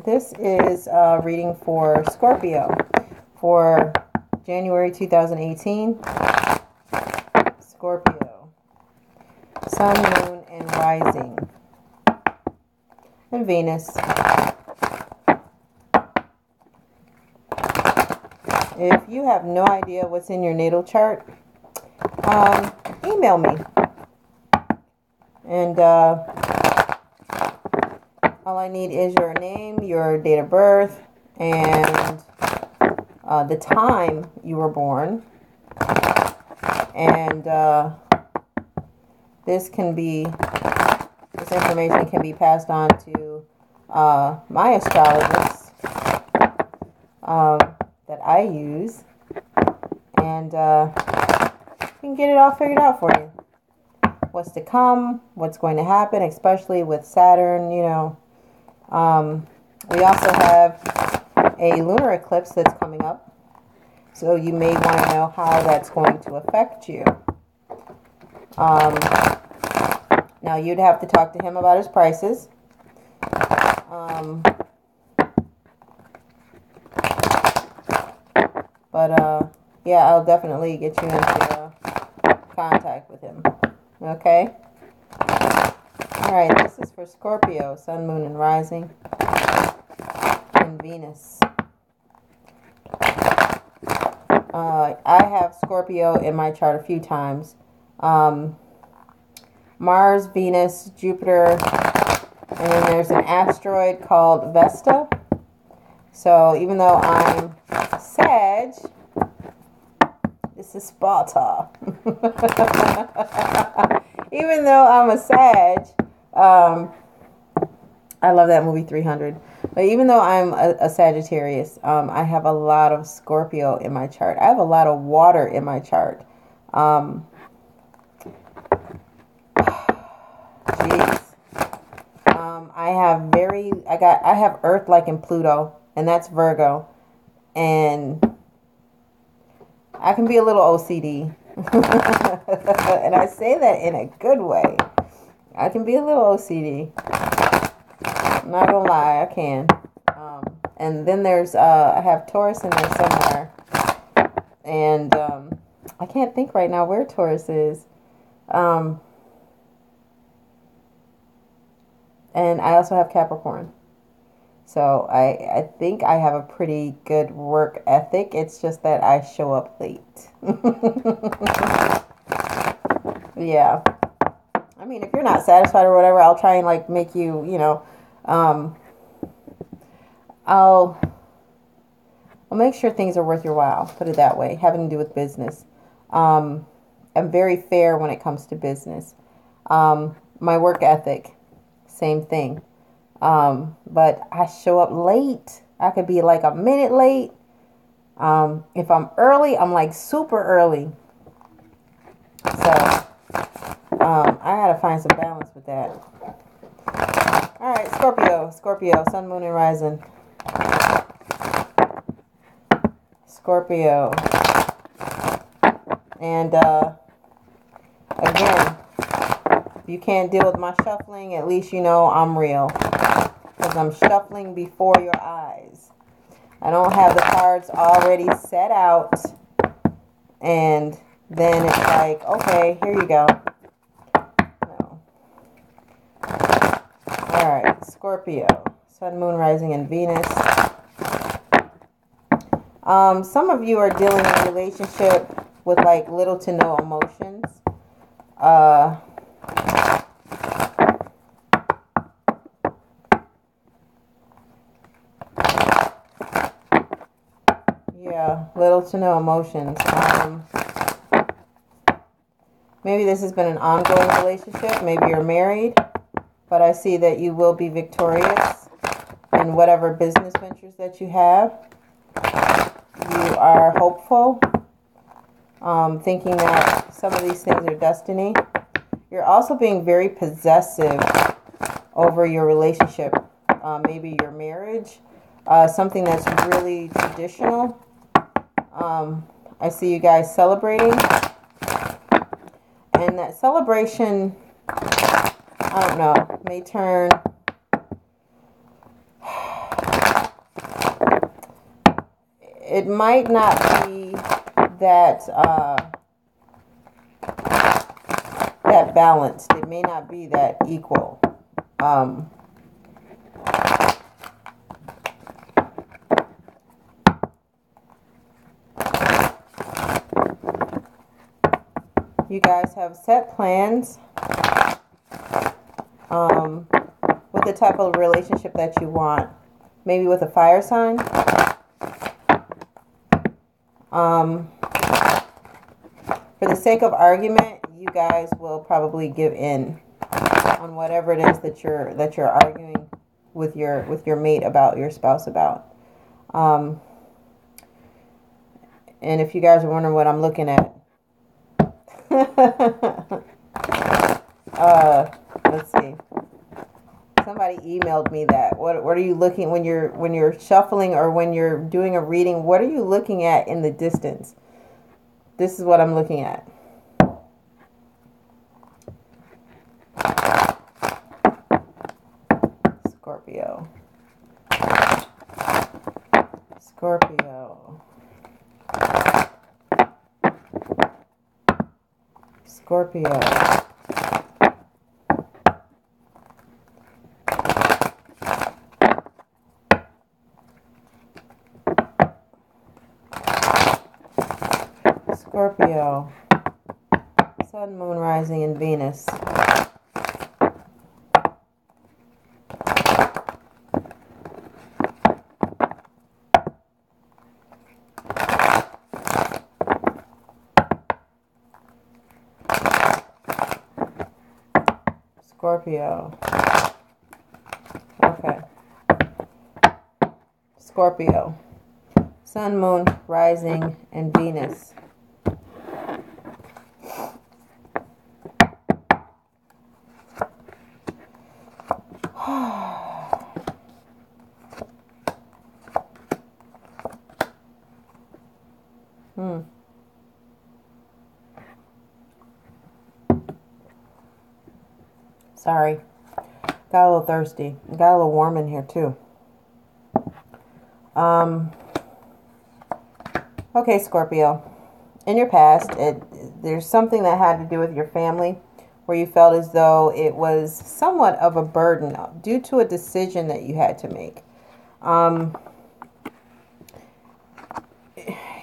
This is a reading for Scorpio for January 2018. Scorpio, Sun, Moon, and Rising, and Venus. If you have no idea what's in your natal chart, email me. And all I need is your name, your date of birth, and the time you were born. And this information can be passed on to my astrologist that I use, and we can get it all figured out for you. What's to come, what's going to happen, especially with Saturn, we also have a lunar eclipse that's coming up, so you may want to know how that's going to affect you. Now, you'd have to talk to him about his prices. Yeah, I'll definitely get you into contact with him. Okay? Alright, this is for Scorpio, Sun, Moon, and Rising, and Venus. I have Scorpio in my chart a few times. Mars, Venus, Jupiter, and then there's an asteroid called Vesta. So even though I'm Sag, this is Sparta. Even though I'm a Sag, I love that movie 300. But even though I'm a Sagittarius, I have a lot of Scorpio in my chart. I have a lot of water in my chart. Jeez. I have Earth like in Pluto, and that's Virgo. And I can be a little OCD. And I say that in a good way. I can be a little OCD. I'm not gonna lie, I can. And then there's, I have Taurus in there somewhere. And I can't think right now where Taurus is. And I also have Capricorn. So I think I have a pretty good work ethic. It's just that I show up late. Yeah. I mean, if you're not satisfied or whatever, I'll try and like make you, I'll make sure things are worth your while. Put it that way, having to do with business. I'm very fair when it comes to business. My work ethic, same thing. But I show up late. I could be like a minute late. If I'm early, I'm like super early. So, I gotta find some balance with that. Alright, Scorpio, Sun, Moon, and Rising. Scorpio. And, again, if you can't deal with my shuffling, at least you know I'm real. Because I'm shuffling before your eyes. I don't have the cards already set out. And then it's like, okay, here you go. No. Alright, Scorpio. Sun, Moon, Rising, and Venus. Some of you are dealing in a relationship with like little to no emotions. Yeah, little to no emotions. Maybe this has been an ongoing relationship. Maybe you're married, but I see that you will be victorious in whatever business ventures that you have. You are hopeful, thinking that some of these things are destiny. You're also being very possessive over your relationship, maybe your marriage, something that's really traditional. I see you guys celebrating, and that celebration, I don't know, may turn it might not be that that balanced. It may not be that equal. You guys have set plans with the type of relationship that you want. Maybe with a fire sign. For the sake of argument, you guys will probably give in on whatever it is that you're arguing with your mate about, your spouse about. And if you guys are wondering what I'm looking at, let's see. Somebody emailed me that. What are you looking when you're shuffling or when you're doing a reading? What are you looking at in the distance? This is what I'm looking at. Scorpio. Scorpio. Scorpio. Scorpio. Sun, Moon, Rising, and Venus. Scorpio. Okay. Scorpio. Sun, Moon, Rising, and Venus. Sorry. Got a little thirsty. Got a little warm in here too. Okay, Scorpio. In your past, there's something that had to do with your family where you felt as though it was somewhat of a burden due to a decision that you had to make.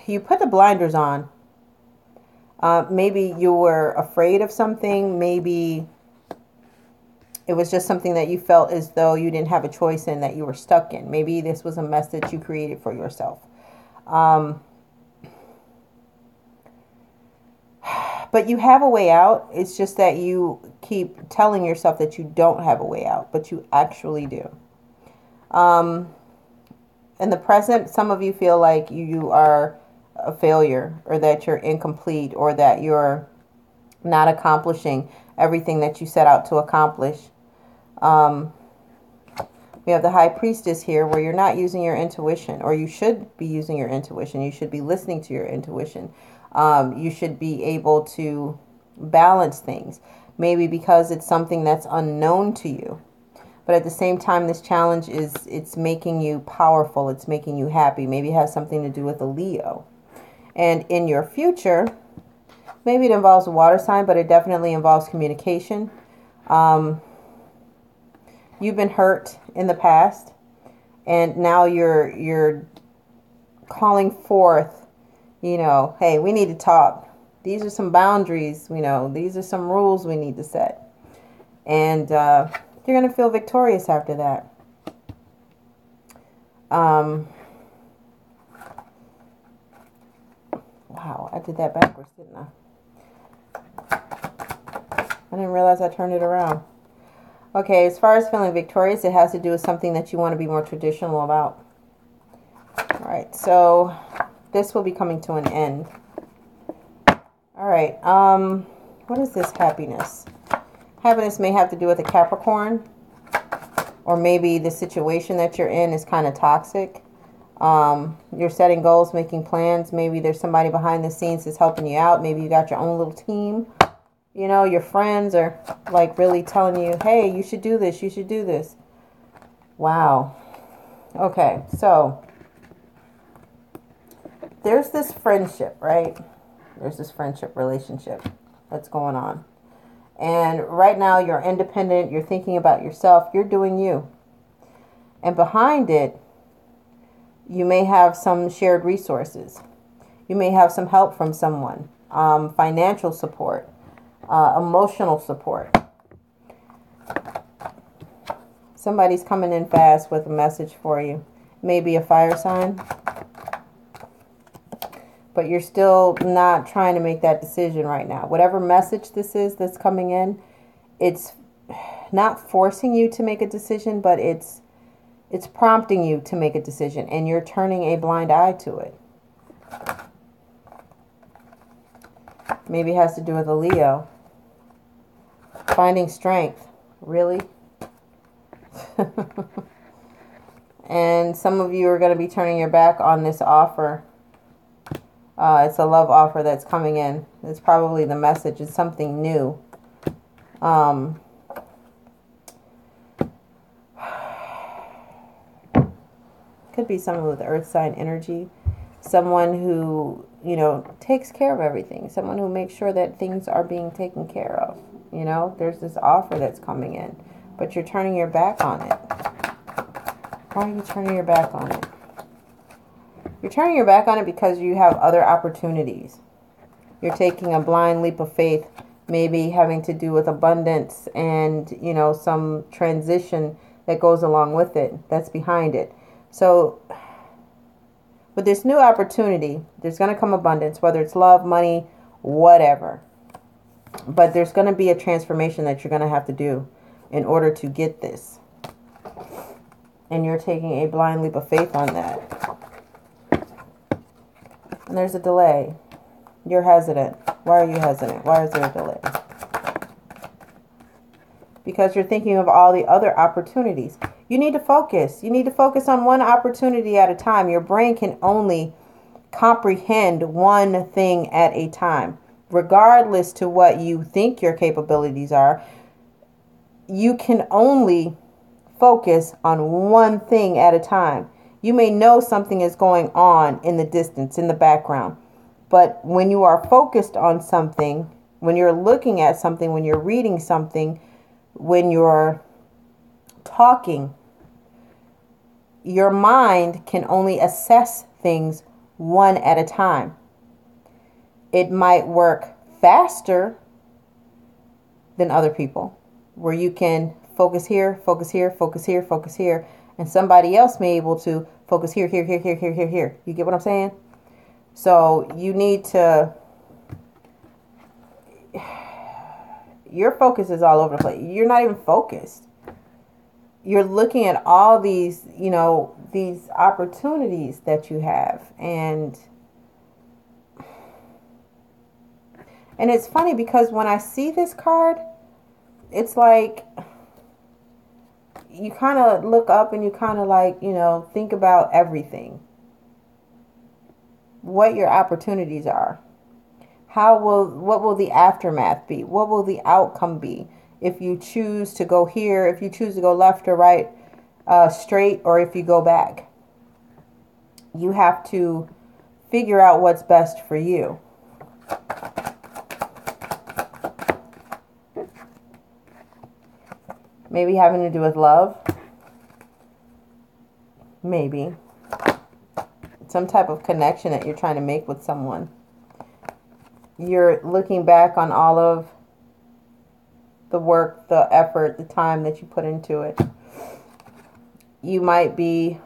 You put the blinders on. Maybe you were afraid of something. Maybe it was just something that you felt as though you didn't have a choice in, that you were stuck in. Maybe this was a mess that you created for yourself. But you have a way out. It's just that you keep telling yourself that you don't have a way out, but you actually do. In the present, some of you feel like you are a failure, or that you're incomplete, or that you're not accomplishing everything that you set out to accomplish. We have the High Priestess here, where you're not using your intuition, or you should be using your intuition. You should be listening to your intuition. You should be able to balance things, maybe because it's something that's unknown to you. But at the same time, this challenge it's making you powerful. It's making you happy. Maybe it has something to do with a Leo. And in your future, maybe it involves a water sign, but it definitely involves communication. You've been hurt in the past, and now you're calling forth, hey, we need to talk. These are some boundaries, these are some rules we need to set. And you're going to feel victorious after that. Wow, I did that backwards, didn't I? I didn't realize I turned it around. Okay, as far as feeling victorious, it has to do with something that you want to be more traditional about. All right, so this will be coming to an end. All right, what is this happiness? Happiness may have to do with a Capricorn, or maybe the situation that you're in is kind of toxic. You're setting goals, making plans. Maybe there's somebody behind the scenes that's helping you out. Maybe you got your own little team. Your friends are like really telling you, hey, you should do this. You should do this. Wow. Okay, so there's this friendship, right? There's this friendship relationship that's going on. And right now you're independent, you're thinking about yourself, you're doing you. And behind it, you may have some shared resources. You may have some help from someone, financial support, emotional support. Somebody's coming in fast with a message for you. Maybe a fire sign. But you're still not trying to make that decision right now. Whatever message this is that's coming in, it's not forcing you to make a decision, but it's prompting you to make a decision, and you're turning a blind eye to it. Maybe it has to do with a Leo. Finding strength. Really? And some of you are going to be turning your back on this offer. It's a love offer that's coming in. It's probably the message. It's something new. Could be someone with earth sign energy. Someone who, takes care of everything. Someone who makes sure that things are being taken care of. There's this offer that's coming in. But you're turning your back on it. Why are you turning your back on it? You're turning your back on it because you have other opportunities. You're taking a blind leap of faith, maybe having to do with abundance and, some transition that goes along with it, that's behind it. So with this new opportunity, there's going to come abundance, whether it's love, money, whatever. But there's going to be a transformation that you're going to have to do in order to get this. And you're taking a blind leap of faith on that. And there's a delay. You're hesitant. Why are you hesitant? Why is there a delay? Because you're thinking of all the other opportunities. You need to focus. You need to focus on one opportunity at a time. Your brain can only comprehend one thing at a time. Regardless to what you think your capabilities are, you can only focus on one thing at a time. You may know something is going on in the distance, in the background. But when you are focused on something, when you're looking at something, when you're reading something, when you're talking, your mind can only assess things one at a time. It might work faster than other people, where you can focus here, focus here, focus here, focus here. And somebody else may be able to focus here, here, here, here, here, here, here. You get what I'm saying? So you need to... Your focus is all over the place. You're not even focused. You're looking at all these, these opportunities that you have. And it's funny because when I see this card, it's like... you kind of look up and you kind of think about everything. What your opportunities are. What will the aftermath be? What will the outcome be? If you choose to go here, if you choose to go left or right, straight, or if you go back. You have to figure out what's best for you. Maybe having to do with love. Maybe. Some type of connection that you're trying to make with someone. You're looking back on all of the work, the effort, the time that you put into it. You might be...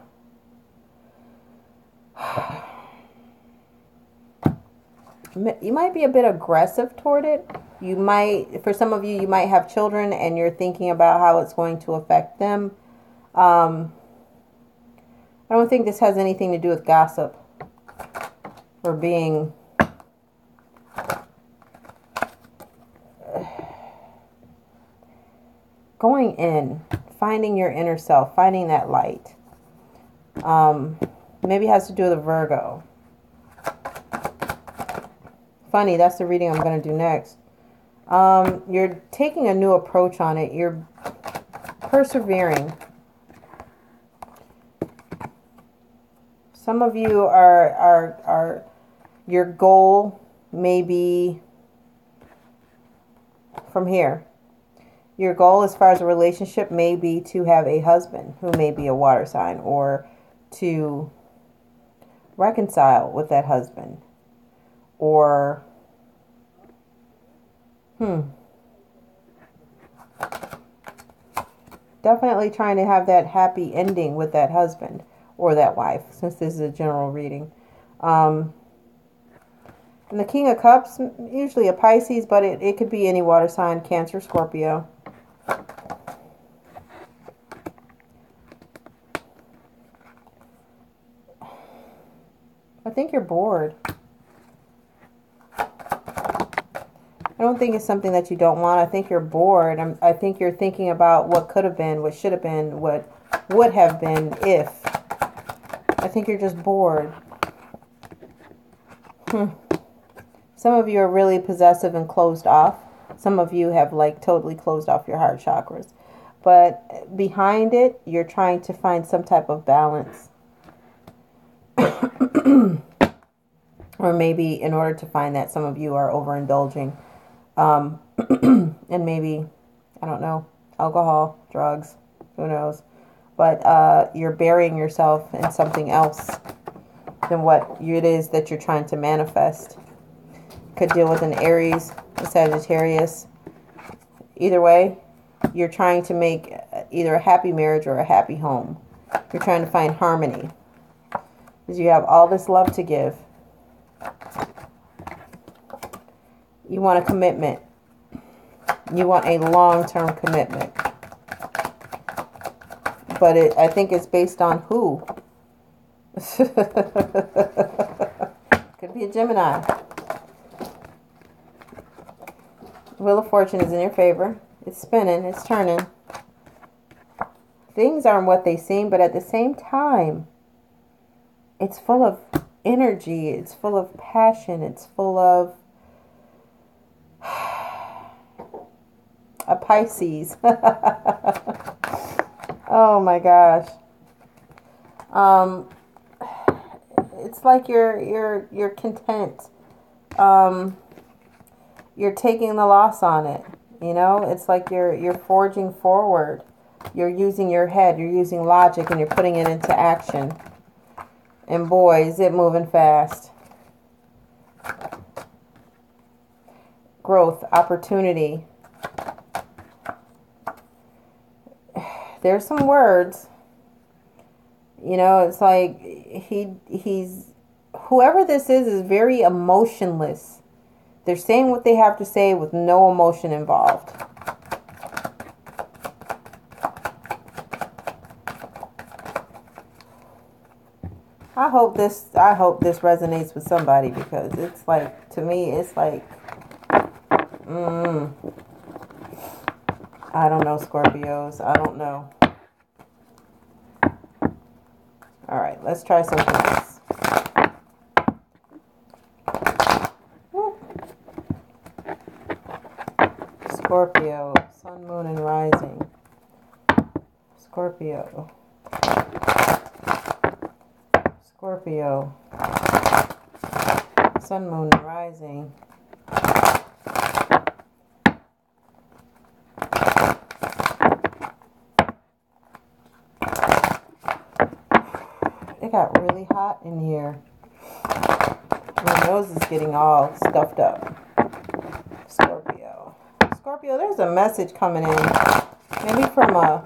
you might be a bit aggressive toward it. You might, for some of you, you might have children and you're thinking about how it's going to affect them. I don't think this has anything to do with gossip or being... going in, finding your inner self, finding that light. Maybe it has to do with a Virgo. Funny, that's the reading I'm going to do next. You're taking a new approach on it. You're persevering. Some of you are your goal may be from here. Your goal as far as a relationship may be to have a husband who may be a water sign, or to reconcile with that husband, or definitely trying to have that happy ending with that husband or that wife, since this is a general reading. And the King of Cups, usually a Pisces, but it could be any water sign, Cancer, Scorpio. I think you're bored. I don't think it's something that you don't want. I think you're bored. I think you're thinking about what could have been, what should have been, what would have been if. I think you're just bored. Some of you are really possessive and closed off. Some of you have like totally closed off your heart chakras. But behind it, you're trying to find some type of balance. Or maybe in order to find that, some of you are overindulging. And maybe, I don't know, alcohol, drugs, who knows. But you're burying yourself in something else than what it is that you're trying to manifest. Could deal with an Aries, a Sagittarius. Either way, you're trying to make either a happy marriage or a happy home. You're trying to find harmony. Because you have all this love to give. You want a commitment. You want a long-term commitment. But I think it's based on who? Could be a Gemini. Wheel of Fortune is in your favor. It's spinning. It's turning. Things aren't what they seem, but at the same time, it's full of energy. It's full of passion. It's full of a Pisces. Oh my gosh. It's like you're content. You're taking the loss on it. You know, it's like you're forging forward. You're using your head, you're using logic, and you're putting it into action. And boy, is it moving fast. Growth, opportunity. There's some words. You know, it's like he's whoever this is very emotionless. They're saying what they have to say with no emotion involved. I hope this resonates with somebody, because it's like, to me, it's like, I don't know, Scorpios. I don't know. All right, let's try something else. Scorpio, Sun, Moon, and Rising. Scorpio. Scorpio. Sun, Moon, and Rising. It got really hot in here. My nose is getting all stuffed up. Scorpio. Scorpio, there's a message coming in. Maybe from a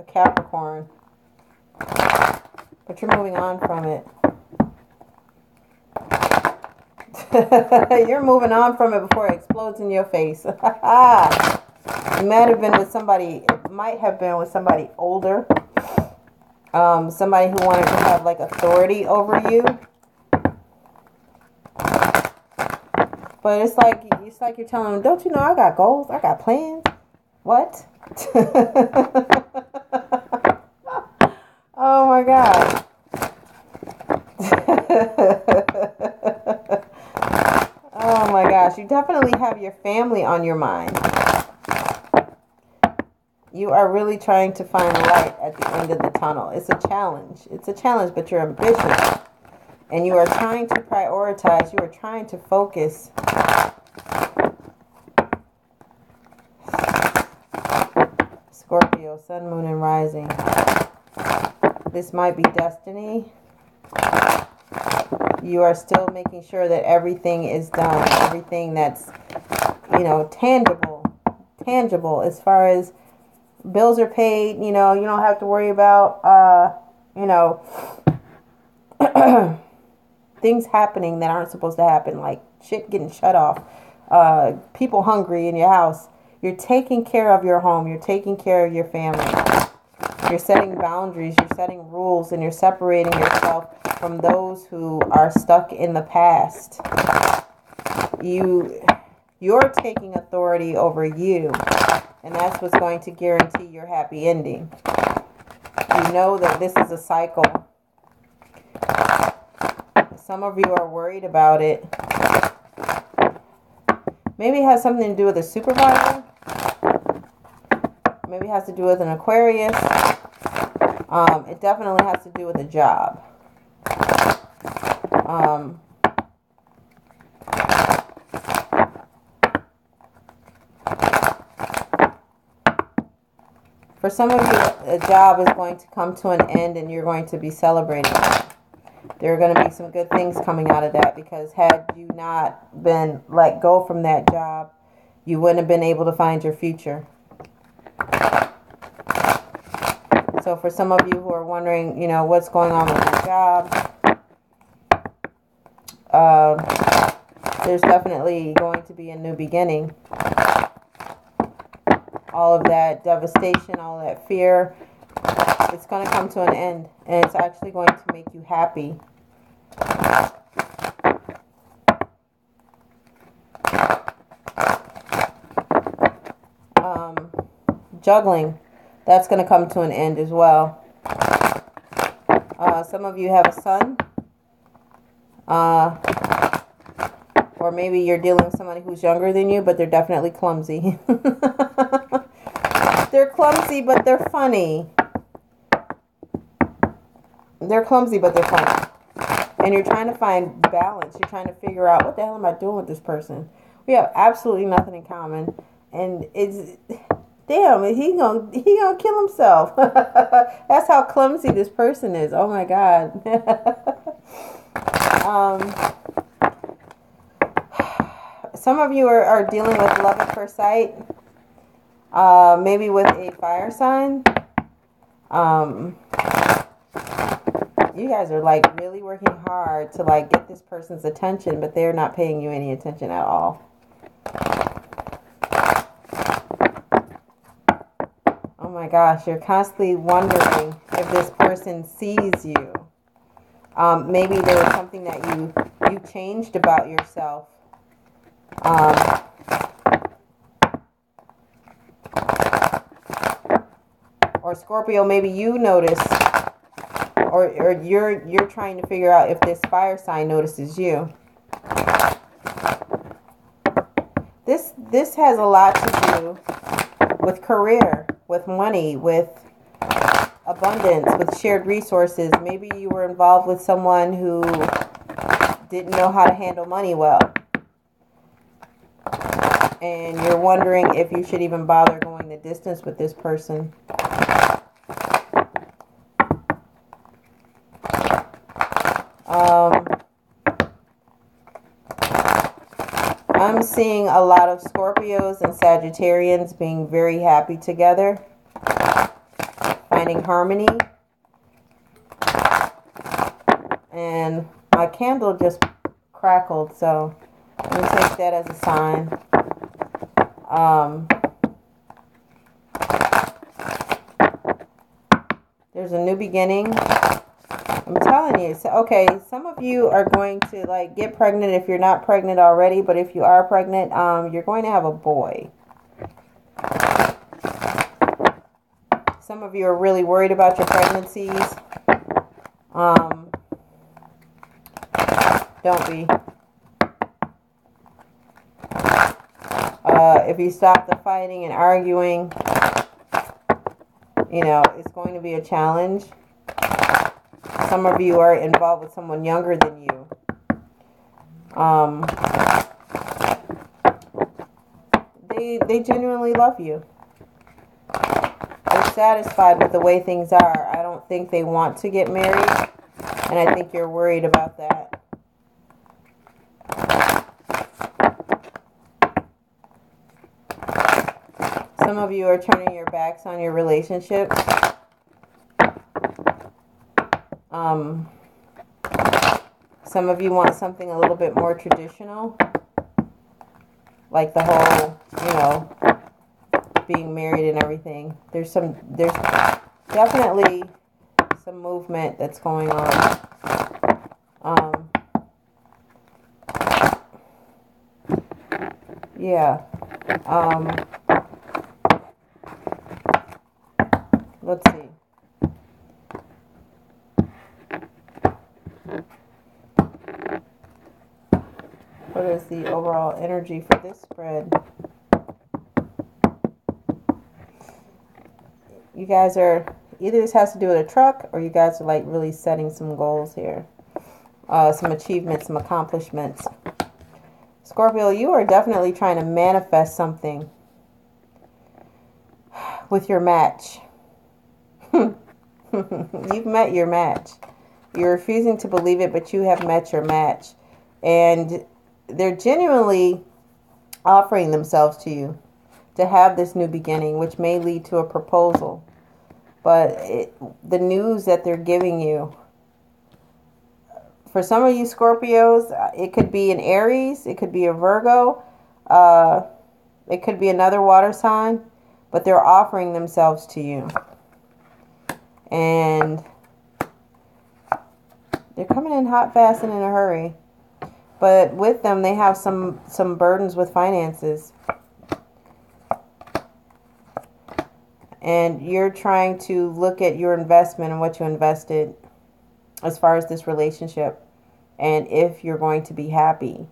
Capricorn. But you're moving on from it. You're moving on from it before it explodes in your face. It might have been with somebody. It might have been with somebody older. Somebody who wanted to have like authority over you. But it's like you're telling them, don't you know I got goals? I got plans. What? Oh my God. Oh my gosh. You definitely have your family on your mind. You are really trying to find light at the end of the tunnel. It's a challenge. It's a challenge, but you're ambitious. And you are trying to prioritize. You are trying to focus. Scorpio, sun, moon, and rising. This might be destiny. You are still making sure that everything is done. Everything that's, tangible. Tangible as far as bills are paid. You don't have to worry about, things happening that aren't supposed to happen. Like shit getting shut off. People hungry in your house. You're taking care of your home. You're taking care of your family. You're setting boundaries. You're setting rules. And you're separating yourself from those who are stuck in the past. You're taking authority over you. And that's what's going to guarantee your happy ending. You know that this is a cycle. Some of you are worried about it. Maybe it has something to do with a supervisor. Maybe it has to do with an Aquarius. It definitely has to do with a job. For some of you, a job is going to come to an end and you're going to be celebrating. There are going to be some good things coming out of that, because had you not been let go from that job, you wouldn't have been able to find your future. So for some of you who are wondering, what's going on with your job, there's definitely going to be a new beginning. All of that devastation, all of that fear, it's going to come to an end. And it's actually going to make you happy. Juggling, that's going to come to an end as well. Some of you have a son. Or maybe you're dealing with somebody who's younger than you, but they're definitely clumsy. They're clumsy, but they're funny. They're clumsy, but they're funny. And you're trying to find balance. You're trying to figure out, what the hell am I doing with this person? We have absolutely nothing in common. And it's, damn, he gonna kill himself. That's how clumsy this person is. Oh my God. Some of you are dealing with love at first sight. Maybe with a fire sign. You guys are like really working hard to like get this person's attention, but they're not paying you any attention at all. Oh my gosh, you're constantly wondering if this person sees you. Maybe there was something that you changed about yourself. Or Scorpio, maybe you notice, or you're trying to figure out if this fire sign notices you. This has a lot to do with career, with money, with abundance, with shared resources. Maybe you were involved with someone who didn't know how to handle money well. And you're wondering if you should even bother going the distance with this person. I'm seeing a lot of Scorpios and Sagittarians being very happy together, finding harmony. And my candle just crackled, so I'm going to take that as a sign. There's a new beginning. I'm telling you. So, okay, some of you are going to like get pregnant if you're not pregnant already, but if you are pregnant, you're going to have a boy. Some of you are really worried about your pregnancies. Don't be. If you stop the fighting and arguing, it's going to be a challenge. Some of you are involved with someone younger than you. They genuinely love you. They're satisfied with the way things are. I don't think they want to get married, and I think you're worried about that. Some of you are turning your backs on your relationships. Some of you want something a little bit more traditional, like the whole, being married and everything. There's definitely some movement that's going on. Let's see. What is the overall energy for this spread? You guys are, either this has to do with a truck, or you guys are like really setting some goals here. Some achievements, some accomplishments. Scorpio, you are definitely trying to manifest something with your match. You've met your match. You're refusing to believe it, but you have met your match. And they're genuinely offering themselves to you to have this new beginning, which may lead to a proposal. But the news that they're giving you, for some of you Scorpios, it could be an Aries, it could be a Virgo, it could be another water sign, but they're offering themselves to you. And they're coming in hot, fast, and in a hurry. But with them, they have some burdens with finances. And you're trying to look at your investment and what you invested as far as this relationship, and if you're going to be happy.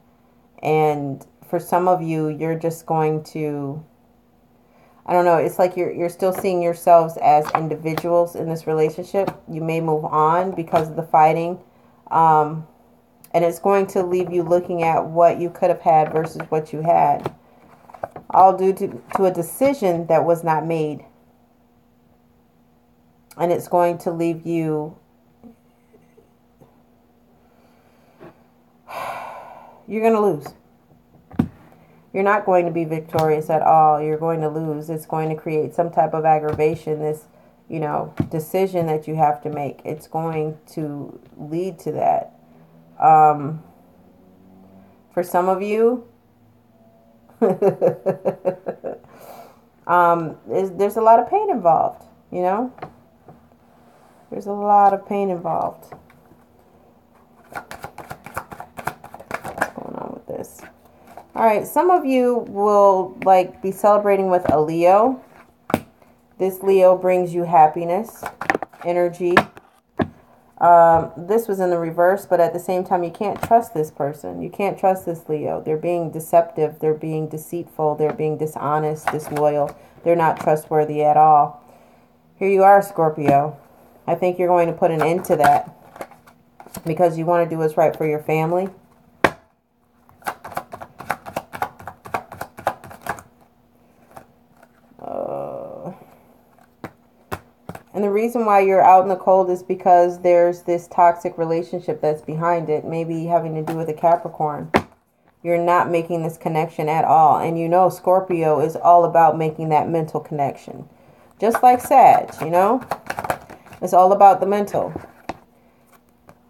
And for some of you, you're just going to, I don't know, it's like you're still seeing yourselves as individuals in this relationship. You may move on because of the fighting. And it's going to leave you looking at what you could have had versus what you had. All due to a decision that was not made. And it's going to leave you, you're going to lose. You're not going to be victorious at all. You're going to lose. It's going to create some type of aggravation, this, decision that you have to make. It's going to lead to that. For some of you, there's a lot of pain involved, There's a lot of pain involved. What's going on with this? All right, some of you will be celebrating with a Leo. This Leo brings you happiness, energy. This was in the reverse, but at the same time, you can't trust this person. You can't trust this Leo. They're being deceptive. They're being deceitful. They're being dishonest, disloyal. They're not trustworthy at all. Here you are, Scorpio. I think you're going to put an end to that because you want to do what's right for your family. And the reason why you're out in the cold is because there's this toxic relationship that's behind it, maybe having to do with a Capricorn. You're not making this connection at all. And Scorpio is all about making that mental connection. Just like Sag, It's all about the mental.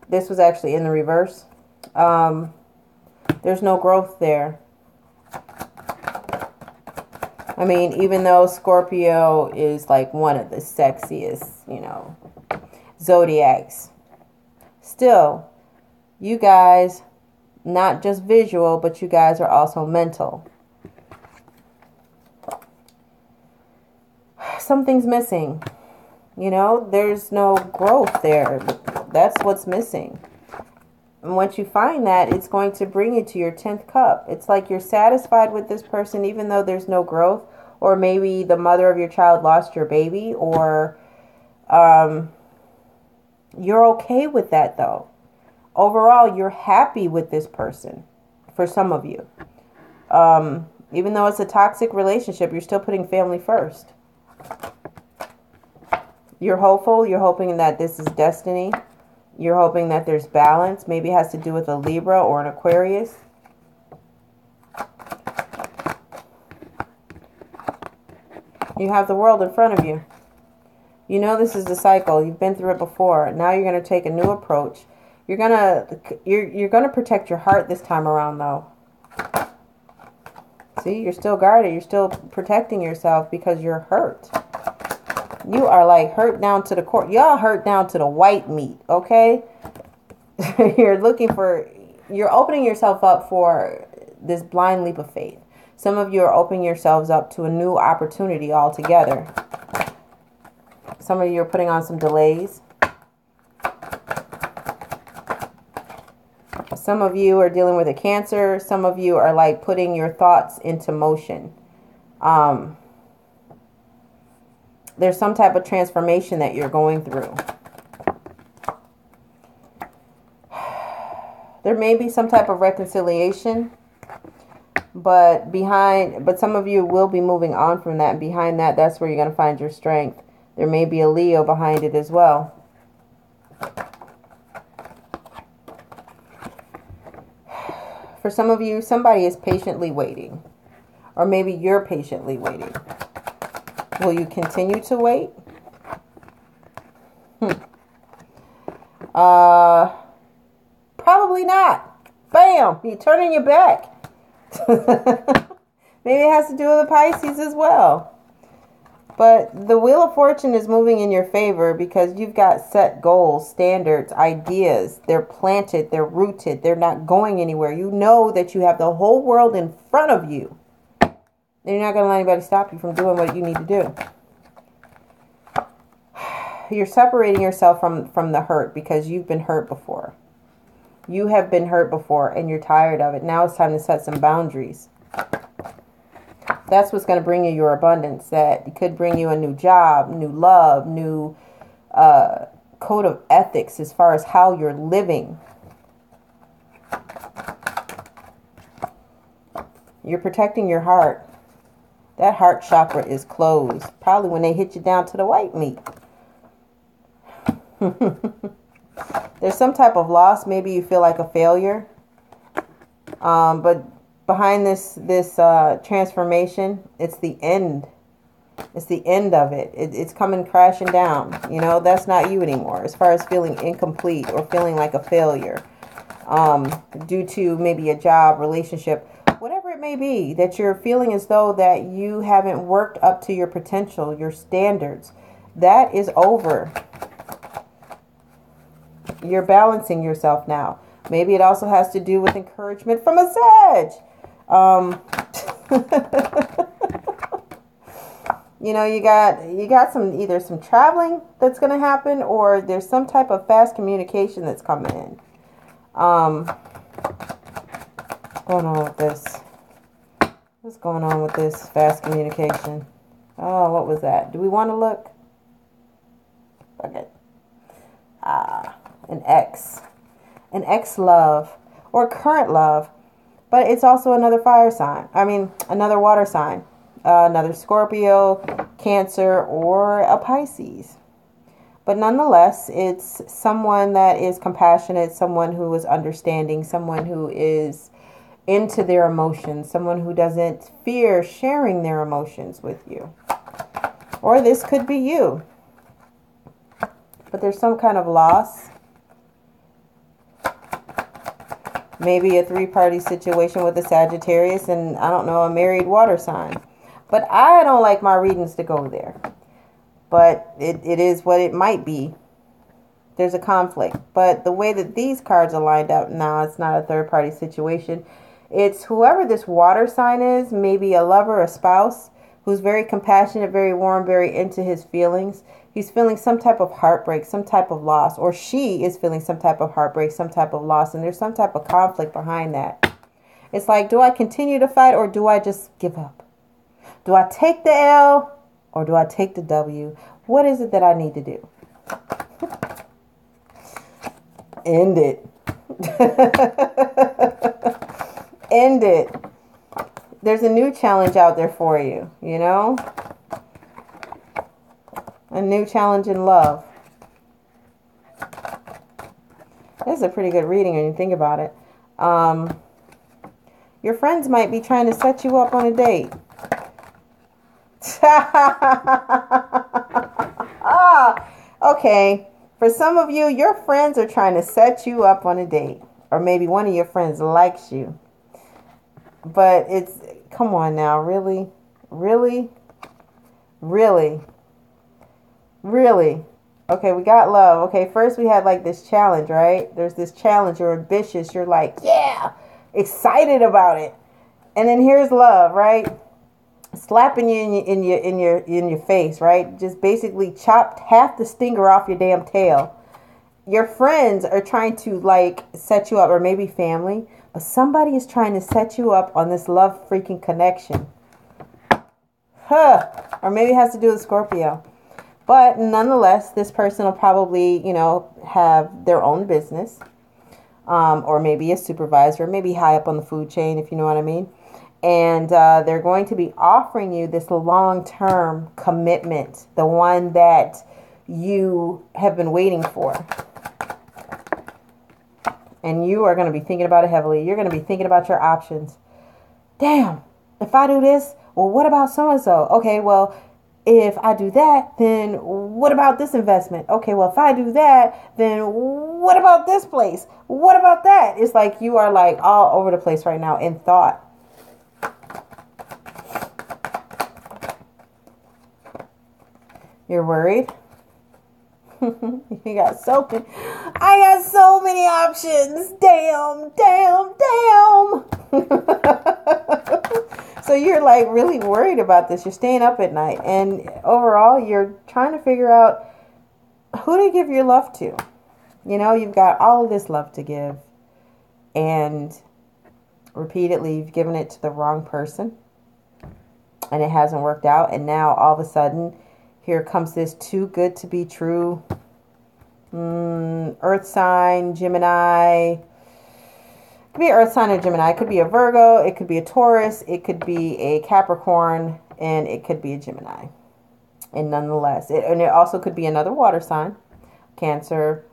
This was actually in the reverse. There's no growth there. I mean, even though Scorpio is one of the sexiest, zodiacs, still, you guys, not just visual, but you guys are also mental. Something's missing. There's no growth there. That's what's missing. And once you find that, it's going to bring you to your 10th cup. It's like you're satisfied with this person even though there's no growth. Or maybe the mother of your child lost your baby. Or You're okay with that, though. Overall, you're happy with this person, for some of you. Even though it's a toxic relationship, you're still putting family first. You're hopeful. You're hoping that this is destiny. You're hoping that there's balance. Maybe it has to do with a Libra or an Aquarius. You have the world in front of you. You know this is the cycle. You've been through it before. Now you're going to take a new approach. You're gonna protect your heart this time around, though. See, you're still guarded. You're still protecting yourself because you're hurt. You are like hurt down to the core. Y'all hurt down to the white meat, okay? You're opening yourself up for this blind leap of faith. Some of you are opening yourselves up to a new opportunity altogether. Some of you are putting on some delays. Some of you are dealing with a Cancer. Some of you are like putting your thoughts into motion. There's some type of transformation that you're going through. There may be some type of reconciliation, but some of you will be moving on from that. And behind that, that's where you're going to find your strength. There may be a Leo behind it as well. For some of you, somebody is patiently waiting. Or maybe you're patiently waiting. Will you continue to wait? Probably not. Bam! You're turning your back. Maybe it has to do with the Pisces as well. But the Wheel of Fortune is moving in your favor because you've got set goals, standards, ideas. They're planted, they're rooted, they're not going anywhere. You know that you have the whole world in front of you. And you're not going to let anybody stop you from doing what you need to do. You're separating yourself from the hurt because you've been hurt before. You have been hurt before and you're tired of it. Now it's time to set some boundaries. That's what's going to bring you your abundance. That could bring you a new job, new love, new code of ethics as far as how you're living. You're protecting your heart. That heart chakra is closed. Probably when they hit you down to the white meat. There's some type of loss. Maybe you feel like a failure. But behind this transformation, it's the end. It's the end of it. It's coming crashing down. You know, that's not you anymore. As far as feeling incomplete or feeling like a failure due to maybe a job, relationship, whatever it may be, that you're feeling as though that you haven't worked up to your potential, your standards. That is over. You're balancing yourself now. Maybe it also has to do with encouragement from a Sag. You know, you got either some traveling that's going to happen, or there's some type of fast communication that's coming in. What's going on with this? What's going on with this fast communication? Oh, what was that? Do we want to look? Okay. An ex love or current love, but it's also another fire sign. Another water sign, another Scorpio, Cancer, or a Pisces. But nonetheless, it's someone that is compassionate, someone who is understanding, someone who is into their emotions, someone who doesn't fear sharing their emotions with you. Or this could be you. But there's some kind of loss. Maybe a three-party situation with a Sagittarius and, I don't know, a married water sign. But I don't like my readings to go there. But it is what it might be. There's a conflict. But the way that these cards are lined up now, it's not a third-party situation. It's whoever this water sign is, maybe a lover, a spouse, who's very compassionate, very warm, very into his feelings. He's feeling some type of heartbreak, some type of loss, or she is feeling some type of heartbreak, some type of loss, and there's some type of conflict behind that. It's like, do I continue to fight or do I just give up? Do I take the L or do I take the W? What is it that I need to do? End it. End it. There's a new challenge out there for you, you know? A new challenge in love. This is a pretty good reading when you think about it. Your friends might be trying to set you up on a date. Okay. For some of you, your friends are trying to set you up on a date. Or maybe one of your friends likes you. But it's, come on now, really? Really? Really? Really? Okay, we got love. Okay, first we had like this challenge, right? There's this challenge. You're ambitious. You're like, yeah, excited about it. And then here's love, right? Slapping you in your face, right? Just basically chopped half the stinger off your damn tail. Your friends are trying to like set you up, or maybe family, but somebody is trying to set you up on this love freaking connection. Or maybe it has to do with Scorpio. But nonetheless, this person will probably, you know, have their own business, or maybe a supervisor, maybe high up on the food chain, if you know what I mean. And they're going to be offering you this long-term commitment, the one that you have been waiting for. And you are going to be thinking about it heavily. You're going to be thinking about your options. Damn, if I do this, well, what about so-and-so? Okay, well, if I do that, then what about this investment? Okay, well, if I do that, then what about this place? What about that? It's like you are like all over the place right now in thought. You're worried? You got so many. I got so many options. Damn. So you're like really worried about this. You're staying up at night. And overall, you're trying to figure out who to give your love to. You know, you've got all of this love to give. And repeatedly, you've given it to the wrong person. And it hasn't worked out. And now, all of a sudden, here comes this too good to be true. Earth sign, Gemini. It could be an Earth sign or Gemini. It could be a Virgo. It could be a Taurus. It could be a Capricorn. And it could be a Gemini. And nonetheless, it also could be another water sign. Cancer,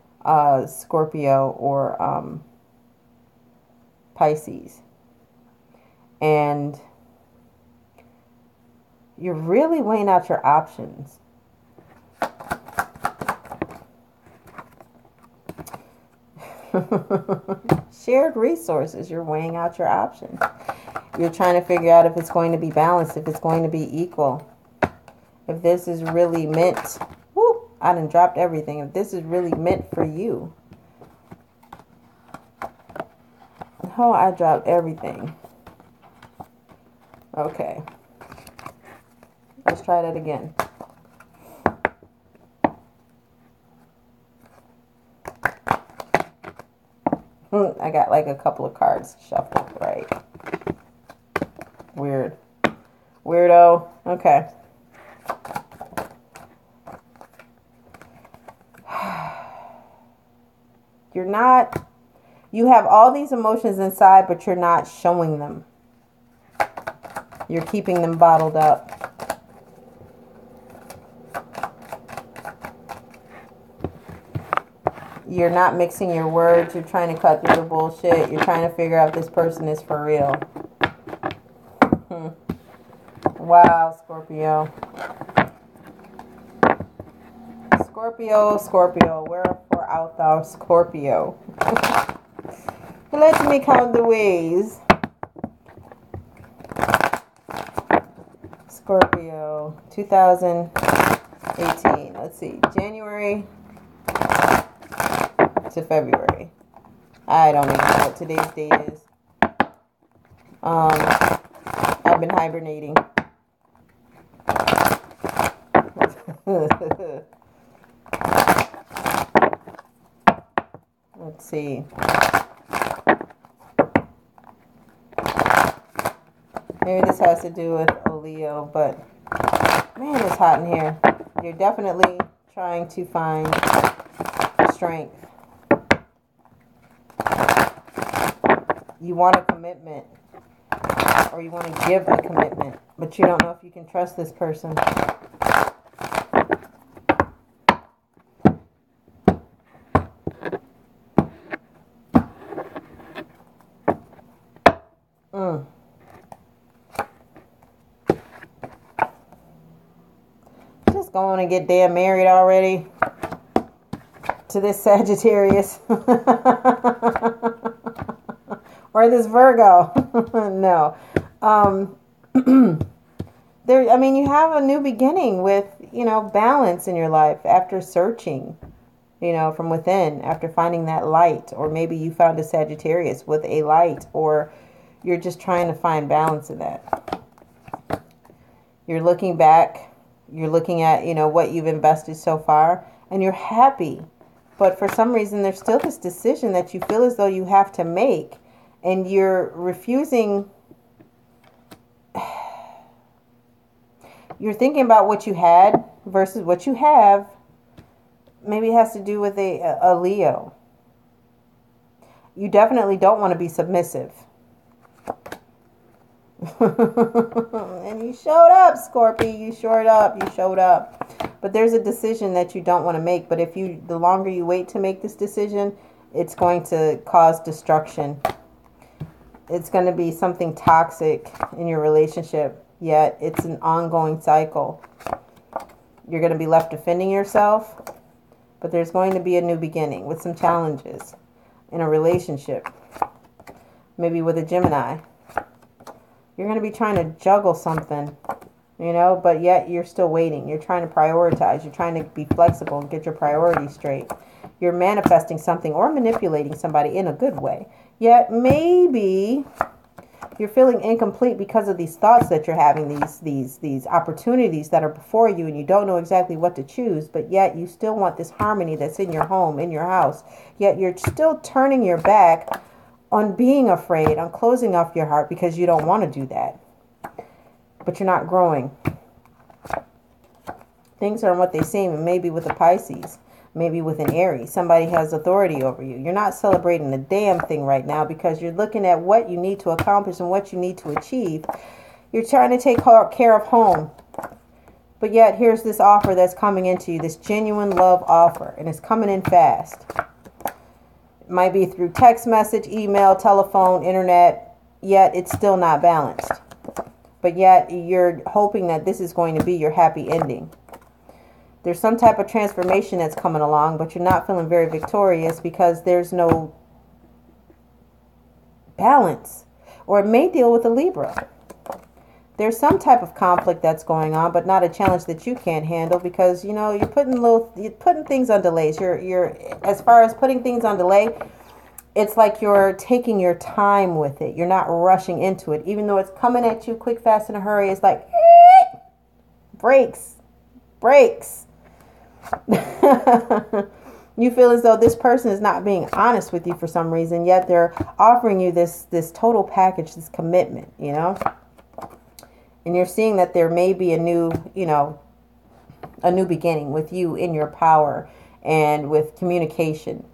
Scorpio, or Pisces. And you're really weighing out your options. Shared resources. You're weighing out your options. You're trying to figure out if it's going to be balanced, if it's going to be equal. If this is really meant... Whoop, I done dropped everything. If this is really meant for you. Oh, I dropped everything. Okay. Let's try that again. I got like a couple of cards shuffled, right? Weird. Weirdo. Okay. You're not... You have all these emotions inside, but you're not showing them. You're keeping them bottled up. You're not mixing your words. You're trying to cut through the bullshit. You're trying to figure out if this person is for real. Wow, Scorpio. Scorpio. Wherefore art thou, Scorpio? Let me count the ways. Scorpio, 2018. Let's see, January to February. I don't even know what today's date is. I've been hibernating. Let's see. Maybe this has to do with a Leo, but man, it's hot in here. You're definitely trying to find strength. You want a commitment, or you want to give a commitment, but you don't know if you can trust this person. Just going to get damn married already to this Sagittarius. Or this Virgo. No. There, I mean, you have a new beginning with, balance in your life after searching, from within, after finding that light. Or maybe you found a Sagittarius with a light, or you're just trying to find balance in that. You're looking back, you're looking at, what you've invested so far, and you're happy. But for some reason, there's still this decision that you feel as though you have to make, and you're refusing. You're thinking about what you had versus what you have. Maybe it has to do with a Leo. You definitely don't want to be submissive. And you showed up, Scorpio. You showed up. But there's a decision that you don't want to make. But the longer you wait to make this decision, it's going to cause destruction. It's going to be something toxic in your relationship. Yet it's an ongoing cycle. You're going to be left defending yourself. But there's going to be a new beginning with some challenges in a relationship. Maybe with a Gemini. You're going to be trying to juggle something, but yet you're still waiting. You're trying to prioritize. You're trying to be flexible and get your priorities straight. You're manifesting something or manipulating somebody in a good way. Yet maybe you're feeling incomplete because of these thoughts that you're having, these opportunities that are before you, and you don't know exactly what to choose, but yet you still want this harmony that's in your home, in your house. Yet you're still turning your back on being afraid, on closing off your heart because you don't want to do that. But you're not growing. Things aren't what they seem, and maybe with a Pisces, maybe with an Aries, somebody has authority over you. You're not celebrating a damn thing right now because you're looking at what you need to accomplish and what you need to achieve. You're trying to take care of home. But yet here's this offer that's coming into you, this genuine love offer, and it's coming in fast. It might be through text message, email, telephone, internet, yet it's still not balanced. But yet you're hoping that this is going to be your happy ending. There's some type of transformation that's coming along, but you're not feeling very victorious because there's no balance. Or it may deal with a Libra. There's some type of conflict that's going on, but not a challenge that you can't handle because, you're putting things on delays. You're as far as putting things on delay, it's like you're taking your time with it. You're not rushing into it. Even though it's coming at you quick, fast, in a hurry, it's like, brakes. You feel as though this person is not being honest with you for some reason, yet they're offering you this total package, this commitment, And you're seeing that there may be a new beginning with you in your power and with communication.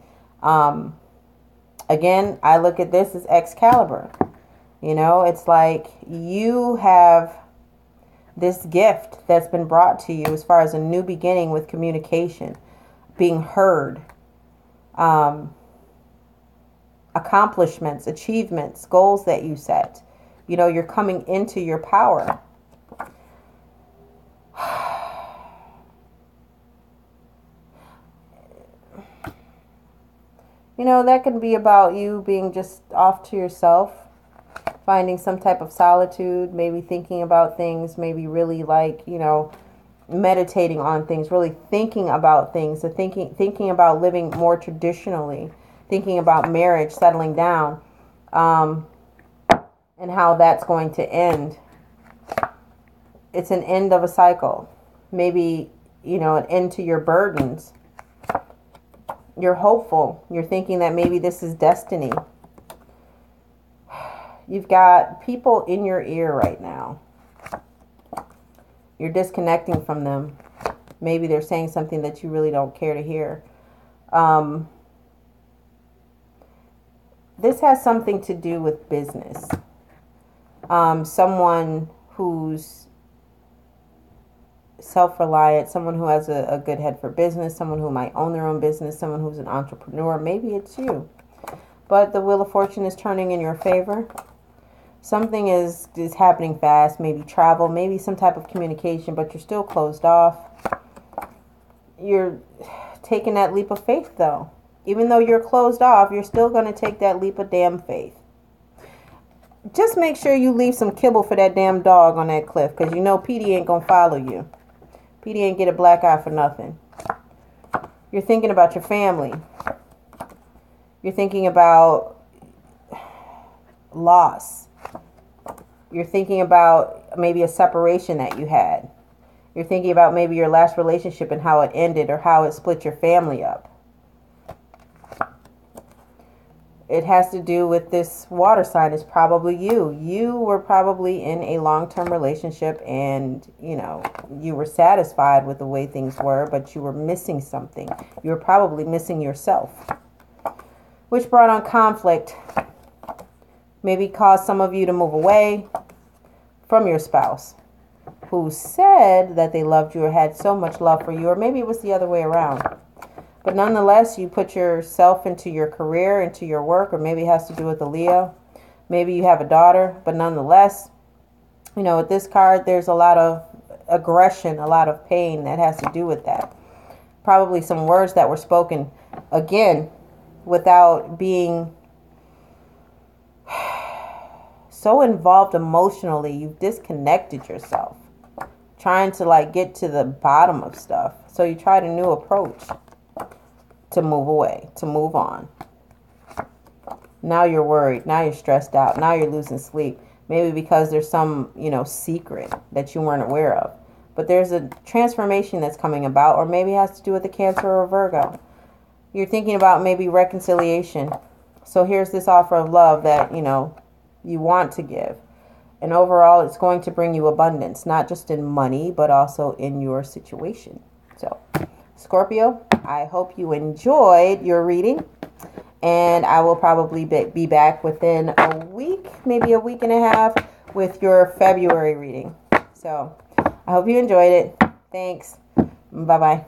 Again, I look at this as Excalibur. It's like you have this gift that's been brought to you as far as a new beginning with communication, being heard, accomplishments, achievements, goals that you set. You're coming into your power. That can be about you being just off to yourself, finding some type of solitude, maybe thinking about things, maybe really meditating on things, really thinking about things, so thinking about living more traditionally, thinking about marriage, settling down, and how that's going to end. It's an end of a cycle. Maybe, an end to your burdens. You're hopeful. You're thinking that maybe this is destiny. You've got people in your ear right now. You're disconnecting from them. Maybe they're saying something that you really don't care to hear. this has something to do with business. Someone who's self-reliant, someone who has a good head for business, someone who might own their own business, someone who's an entrepreneur. Maybe it's you. But the Wheel of Fortune is turning in your favor. Something is happening fast, maybe travel, maybe some type of communication, but you're still closed off. You're taking that leap of faith, though. Even though you're closed off, you're still going to take that leap of damn faith. Just make sure you leave some kibble for that damn dog on that cliff, because you know Petey ain't going to follow you. Petey ain't get a black eye for nothing. You're thinking about your family. You're thinking about loss. You're thinking about maybe a separation that you had. You're thinking about maybe your last relationship and how it ended or how it split your family up. It has to do with this water sign. It's probably you. You were probably in a long-term relationship and, you know, you were satisfied with the way things were, but you were missing something. You were probably missing yourself, which brought on conflict. Maybe caused some of you to move away from your spouse who said that they loved you or had so much love for you, or maybe it was the other way around. But nonetheless, you put yourself into your career, into your work, or maybe it has to do with a Leo. Maybe you have a daughter, but nonetheless, you know, with this card, there's a lot of aggression, a lot of pain that has to do with that. Probably some words that were spoken, again, without being so involved emotionally. You've disconnected yourself, trying to like get to the bottom of stuff. So you tried a new approach to move away, to move on. Now you're worried. Now you're stressed out. Now you're losing sleep. Maybe because there's some, you know, secret that you weren't aware of. But there's a transformation that's coming about, or maybe it has to do with a Cancer or a Virgo. You're thinking about maybe reconciliation. So here's this offer of love that, you know, you want to give. And overall, it's going to bring you abundance, not just in money, but also in your situation. So, Scorpio, I hope you enjoyed your reading. And I will probably be back within a week, maybe a week and a half, with your February reading. So, I hope you enjoyed it. Thanks. Bye-bye.